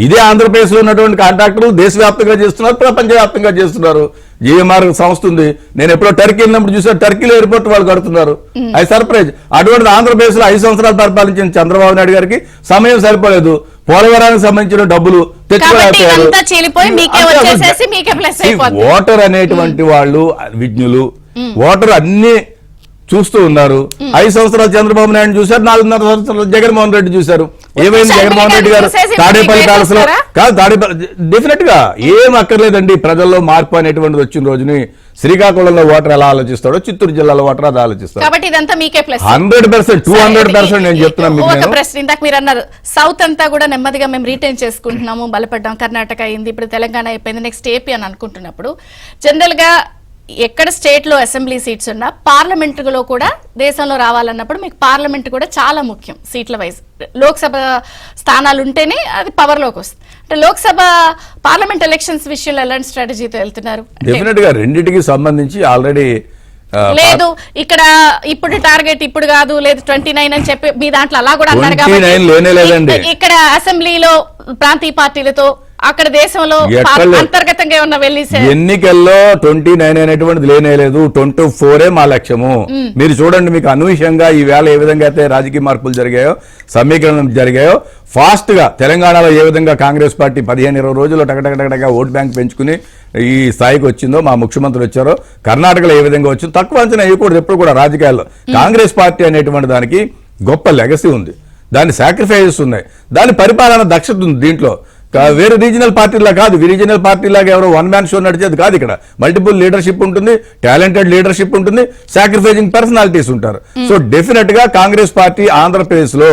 ఇదే ఆంధ్రప్రదేశ్ లో ఉన్నటువంటి కాంట్రాక్టర్లు దేశవ్యాప్తంగా చేస్తున్నారు, ప్రపంచవ్యాప్తంగా చేస్తున్నారు. జిఎంఆర్ సంస్థ ఉంది, నేను ఎప్పుడో టర్కీ వెళ్ళినప్పుడు చూసాను, టర్కీలో ఎయిర్పోర్ట్ వాళ్ళు కడుతున్నారు. అది సర్ప్రైజ్. అటువంటిది ఆంధ్రప్రదేశ్ లో 5 సంవత్సరాలు పరిపాలించిన చంద్రబాబు నాయుడు గారికి సమయం సరిపోలేదు, పోలవరానికి సంబంధించిన డబ్బులు తెచ్చుకోలేకపోయారు. ఓటర్ అనేటువంటి వాళ్ళు విజ్ఞులు, ఓటర్ అన్ని చూస్తూ ఉన్నారు. 5 సంవత్సరాలు చంద్రబాబు నాయుడు చూశారు, 4.5 సంవత్సరాలు జగన్మోహన్ రెడ్డి చూశారు. ఏమైంది జగన్మోహన్ రెడ్డి గారు? తాడేపల్లి ప్యాలెస్లో కాదు, తాడేపల్లి డెఫినెట్ గా ఏం అక్కర్లేదండి. ప్రజల్లో మార్పు అనేటువంటిది వచ్చిన రోజుని శ్రీకాకుళంలో ఓటర్ ఎలా ఆలోచిస్తాడో చిత్తూరు జిల్లాలో ఓటర్ అది ఆలోచిస్తాడు. 100%, 200% నేను చెప్తున్నాను. ఇందాక మీరు అన్నారు సౌత్ అంతా కూడా నెమ్మదిగా మేము రీటైన్ చేసుకుంటున్నాము, బలపడ్డాం, కర్ణాటక అయింది, ఇప్పుడు తెలంగాణ అయిపోయింది, నెక్స్ట్ ఏపీ అని అనుకుంటున్నప్పుడు, జనరల్ గా ఎక్కడ స్టేట్ లో అసెంబ్లీ సీట్స్ ఉన్నా పార్లమెంట్ లో కూడా దేశంలో రావాలన్నప్పుడు మీకు పార్లమెంట్ కూడా చాలా ముఖ్యం సీట్ల వైజ్. లోక్సభ స్థానాలు ఉంటేనే అది పవర్ లోకి వస్తుంది. అంటే లోక్సభ పార్లమెంట్ ఎలక్షన్స్ విషయంలో ఎలాంటి స్ట్రాటజీతో వెళ్తున్నారు? డెఫినెట్ గా రెండింటికి సంబంధించి ఆల్రెడీ లేదు, ఇక్కడ ఇప్పుడు టార్గెట్ ఇప్పుడు కాదు, లేదు 29 అని చెప్పి మీ దాంట్లో అలా కూడా అన్నారు కాబట్టి ఇక్కడ అసెంబ్లీలో ప్రాంతీయ పార్టీలతో అక్కడ దేశంలో ఎక్కడ లేదు. అంతర్గతంగా ఏమన్నా వెళ్ళి ఎన్నికల్లో 29 అనేటువంటిది లేనేలేదు, 24 మా లక్ష్యము. మీరు చూడండి, మీకు అనూహ్యంగా ఈ వేళ ఏ విధంగా అయితే రాజకీయ మార్పులు జరిగాయో, సమీకరణం జరిగాయో, ఫాస్ట్ గా తెలంగాణలో ఏ విధంగా కాంగ్రెస్ పార్టీ 15-20 రోజుల్లో టకటకటగా ఓట్ బ్యాంక్ పెంచుకుని ఈ స్థాయికి వచ్చిందో, మా ముఖ్యమంత్రులు వచ్చారో, కర్ణాటకలో ఏ విధంగా వచ్చిందో తక్కువ అంచనా వేయకూడదు ఎప్పుడు కూడా రాజకీయాల్లో. కాంగ్రెస్ పార్టీ అనేటువంటి దానికి గొప్ప లెగసీ ఉంది, దాని సాక్రిఫైజెస్ ఉన్నాయి, దాని పరిపాలన దక్షత ఉంది దీంట్లో. వేరే రీజనల్ పార్టీలా కాదు, రీజనల్ పార్టీలాగా ఎవరో వన్ మ్యాన్ షో నడిచేది కాదు. ఇక్కడ మల్టిపుల్ లీడర్షిప్ ఉంటుంది, టాలెంటెడ్ లీడర్షిప్ ఉంటుంది, సాక్రిఫైజింగ్ పర్సనాలిటీస్ ఉంటారు. సో డెఫినెట్ గా కాంగ్రెస్ పార్టీ ఆంధ్రప్రదేశ్ లో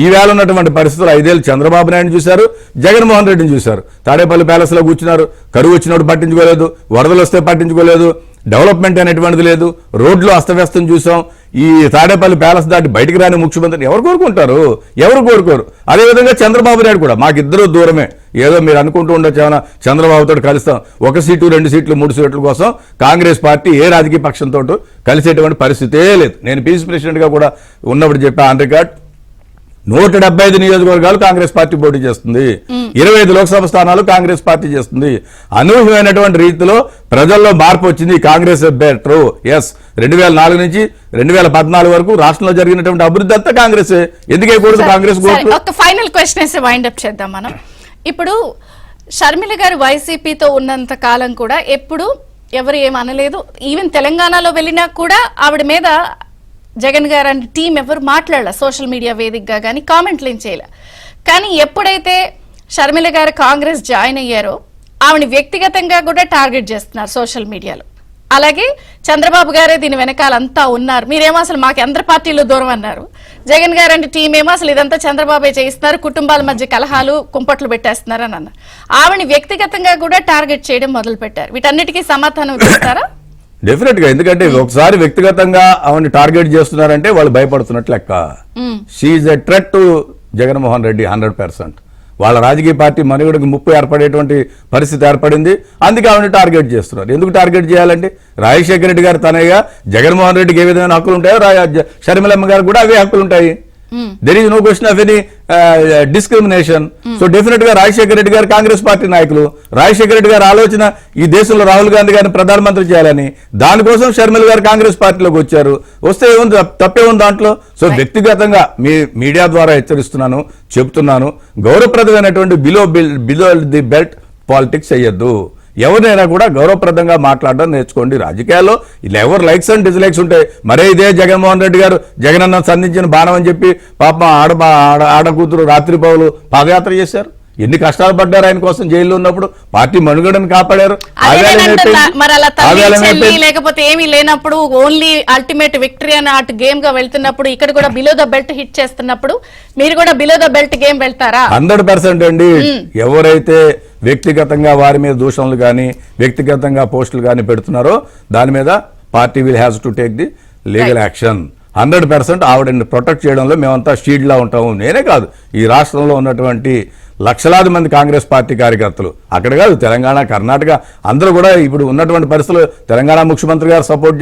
ఈవేళ ఉన్నటువంటి పరిస్థితులు 5 ఏళ్ళు చంద్రబాబు నాయుడు చూశారు, జగన్మోహన్ రెడ్డిని చూశారు. తాడేపల్లి ప్యాలెస్ లో కూర్చున్నారు, కరువు వచ్చినప్పుడు పట్టించుకోలేదు, వరదలు వస్తే పట్టించుకోలేదు, డెవలప్మెంట్ అనేటువంటిది లేదు, రోడ్లు అస్తవ్యస్తం చూసాం. ఈ తాడేపల్లి ప్యాలెస్ దాటి బయటికి రాని ముఖ్యమంత్రిని ఎవరు కోరుకుంటారు? ఎవరు కోరుకోరు. అదేవిధంగా చంద్రబాబు నాయుడు కూడా మాకిద్దరూ దూరమే. ఏదో మీరు అనుకుంటూ ఉండొచ్చు ఏమైనా చంద్రబాబుతో కలుస్తాం, 1 సీటు 2 సీట్లు 3 సీట్ల కోసం కాంగ్రెస్ పార్టీ ఏ రాజకీయ పక్షంతో కలిసేటువంటి పరిస్థితే లేదు. నేను పీసీ ప్రెసిడెంట్ గా కూడా ఉన్నప్పుడు చెప్పా ఆన్ రికార్డ్, 175 నియోజకవర్గాలు కాంగ్రెస్ పార్టీ పోటీ చేస్తుంది, 25 లోక్సభ స్థానాలు కాంగ్రెస్ పార్టీ చేస్తుంది. అనూహ్యమైనటువంటి రీతిలో ప్రజల్లో మార్పు వచ్చింది. కాంగ్రెస్ బెటర్. ఎస్, 2004 నుంచి 2014 వరకు రాష్ట్రంలో జరిగినటువంటి అభివృద్ధి అంతా కాంగ్రెస్. ఎందుకైకూడదు కాంగ్రెస్? ఒక ఫైనల్ క్వశ్చన్ వైండప్ చేద్దాం మనం. ఇప్పుడు షర్మిల గారు వైసీపీతో ఉన్నంత కాలం కూడా ఎప్పుడు ఎవరు ఏమనలేదు. ఈవెన్ తెలంగాణలో వెళ్ళినా కూడా ఆవిడ మీద జగన్ గారు అంటే టీం ఎవరు మాట్లాడలే, సోషల్ మీడియా వేదికగా కానీ కామెంట్లు ఏం చేయలే. కానీ ఎప్పుడైతే షర్మిల గారు కాంగ్రెస్ జాయిన్ అయ్యారో ఆవిడ వ్యక్తిగతంగా కూడా టార్గెట్ చేస్తున్నారు సోషల్ మీడియాలో. అలాగే చంద్రబాబు గారే దీని వెనకాలంతా ఉన్నారు, మీరేమో అసలు మాకు అందరి పార్టీలు దూరం అన్నారు. జగన్ గారు అంటే టీం ఏమో అసలు ఇదంతా చంద్రబాబే చేయిస్తున్నారు, కుటుంబాల మధ్య కలహాలు కుంపట్లు పెట్టేస్తున్నారు అని అన్నారు. ఆవిడని వ్యక్తిగతంగా కూడా టార్గెట్ చేయడం మొదలు పెట్టారు. వీటన్నిటికీ సమాధానం ఇస్తారా? డెఫినెట్ గా. ఎందుకంటే ఒకసారి వ్యక్తిగతంగా ఆవిడని టార్గెట్ చేస్తున్నారంటే వాళ్ళు భయపడుతున్నట్లు లెక్క. She's a threat to Jaganmohan Reddy 100%. వాళ్ళ రాజకీయ పార్టీ మనుగడకు ముప్పు ఏర్పడేటువంటి పరిస్థితి ఏర్పడింది. అందుకే ఆవిడని టార్గెట్ చేస్తున్నారు. ఎందుకు టార్గెట్ చేయాలంటే రాజశేఖర రెడ్డి గారు తనయ్య, జగన్మోహన్ రెడ్డికి ఏ విధమైన హక్కులు ఉంటాయో షర్మిలమ్మ గారు కూడా అవే హక్కులు ఉంటాయి. There is no question of any discrimination. So definite గా రాజశేఖర రెడ్డి గారు కాంగ్రెస్ పార్టీ నాయకులు. రాజశేఖర రెడ్డి గారి ఆలోచన ఈ దేశంలో రాహుల్ గాంధీ గారిని ప్రధానమంత్రి చేయాలని, దానికోసం షర్మిల గారు కాంగ్రెస్ పార్టీలోకి వచ్చారు. వస్తే ఏముంది, తప్పే ఉంది దాంట్లో. సో వ్యక్తిగతంగా మీ మీడియా ద్వారా హెచ్చరిస్తున్నాను, చెప్తున్నాను, గౌరవప్రదమైనటువంటి బిలో ది బెల్ట్ పాలిటిక్స్ అయ్యొద్దు. ఎవరినైనా కూడా గౌరవప్రదంగా మాట్లాడడం నేర్చుకోండి. రాజకీయాల్లో ఇలా ఎవరు లైక్స్ అండ్ డిస్లైక్స్ ఉంటాయి. మరే ఇదే జగన్మోహన్ రెడ్డి గారు జగనన్న సంధించిన బాణం అని చెప్పి పాపం ఆడ కూతురు రాత్రి పౌలు పాదయాత్ర చేశారు. ఎన్ని కష్టాలు పడ్డారు ఆయన కోసం జైల్లో ఉన్నప్పుడు. పార్టీ మనుగడని కాపాడారు. లేకపోతే ఏమీ లేనప్పుడు ఓన్లీ అల్టిమేట్ విక్టరీ అనే అటు గేమ్ గా వెళ్తున్నప్పుడు ఇక్కడ కూడా బిలో ద బెల్ట్ హిట్ చేస్తున్నప్పుడు మీరు కూడా బిలో ద బెల్ట్ గేమ్ వెళ్తారా? 100% అండి. ఎవరైతే వ్యక్తిగతంగా వారి మీద దూషణలు కానీ వ్యక్తిగతంగా పోస్టులు కానీ పెడుతున్నారో దాని మీద party will have to take the legal action. 100% ఆవిడని ప్రొటెక్ట్ చేయడంలో మేమంతా షీల్డ్లా ఉంటాము. నేనే కాదు, ఈ రాష్ట్రంలో ఉన్నటువంటి లక్షలాది మంది కాంగ్రెస్ పార్టీ కార్యకర్తలు, అక్కడ కాదు తెలంగాణ, కర్ణాటక అందరూ కూడా ఇప్పుడు ఉన్నటువంటి పరిస్థితులు తెలంగాణ ముఖ్యమంత్రి గారు సపోర్ట్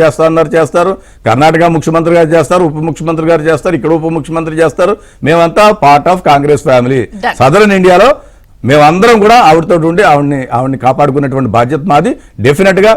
చేస్తారు, కర్ణాటక ముఖ్యమంత్రి గారు చేస్తారు, ఉప ముఖ్యమంత్రి గారు చేస్తారు, ఇక్కడ ఉప ముఖ్యమంత్రి చేస్తారు. మేమంతా part of Congress family. Southern ఇండియాలో మేమందరం కూడా ఆవిడతో ఉండి ఆవిడ్ని కాపాడుకునేటువంటి బాధ్యత మాది. డెఫినెట్ గా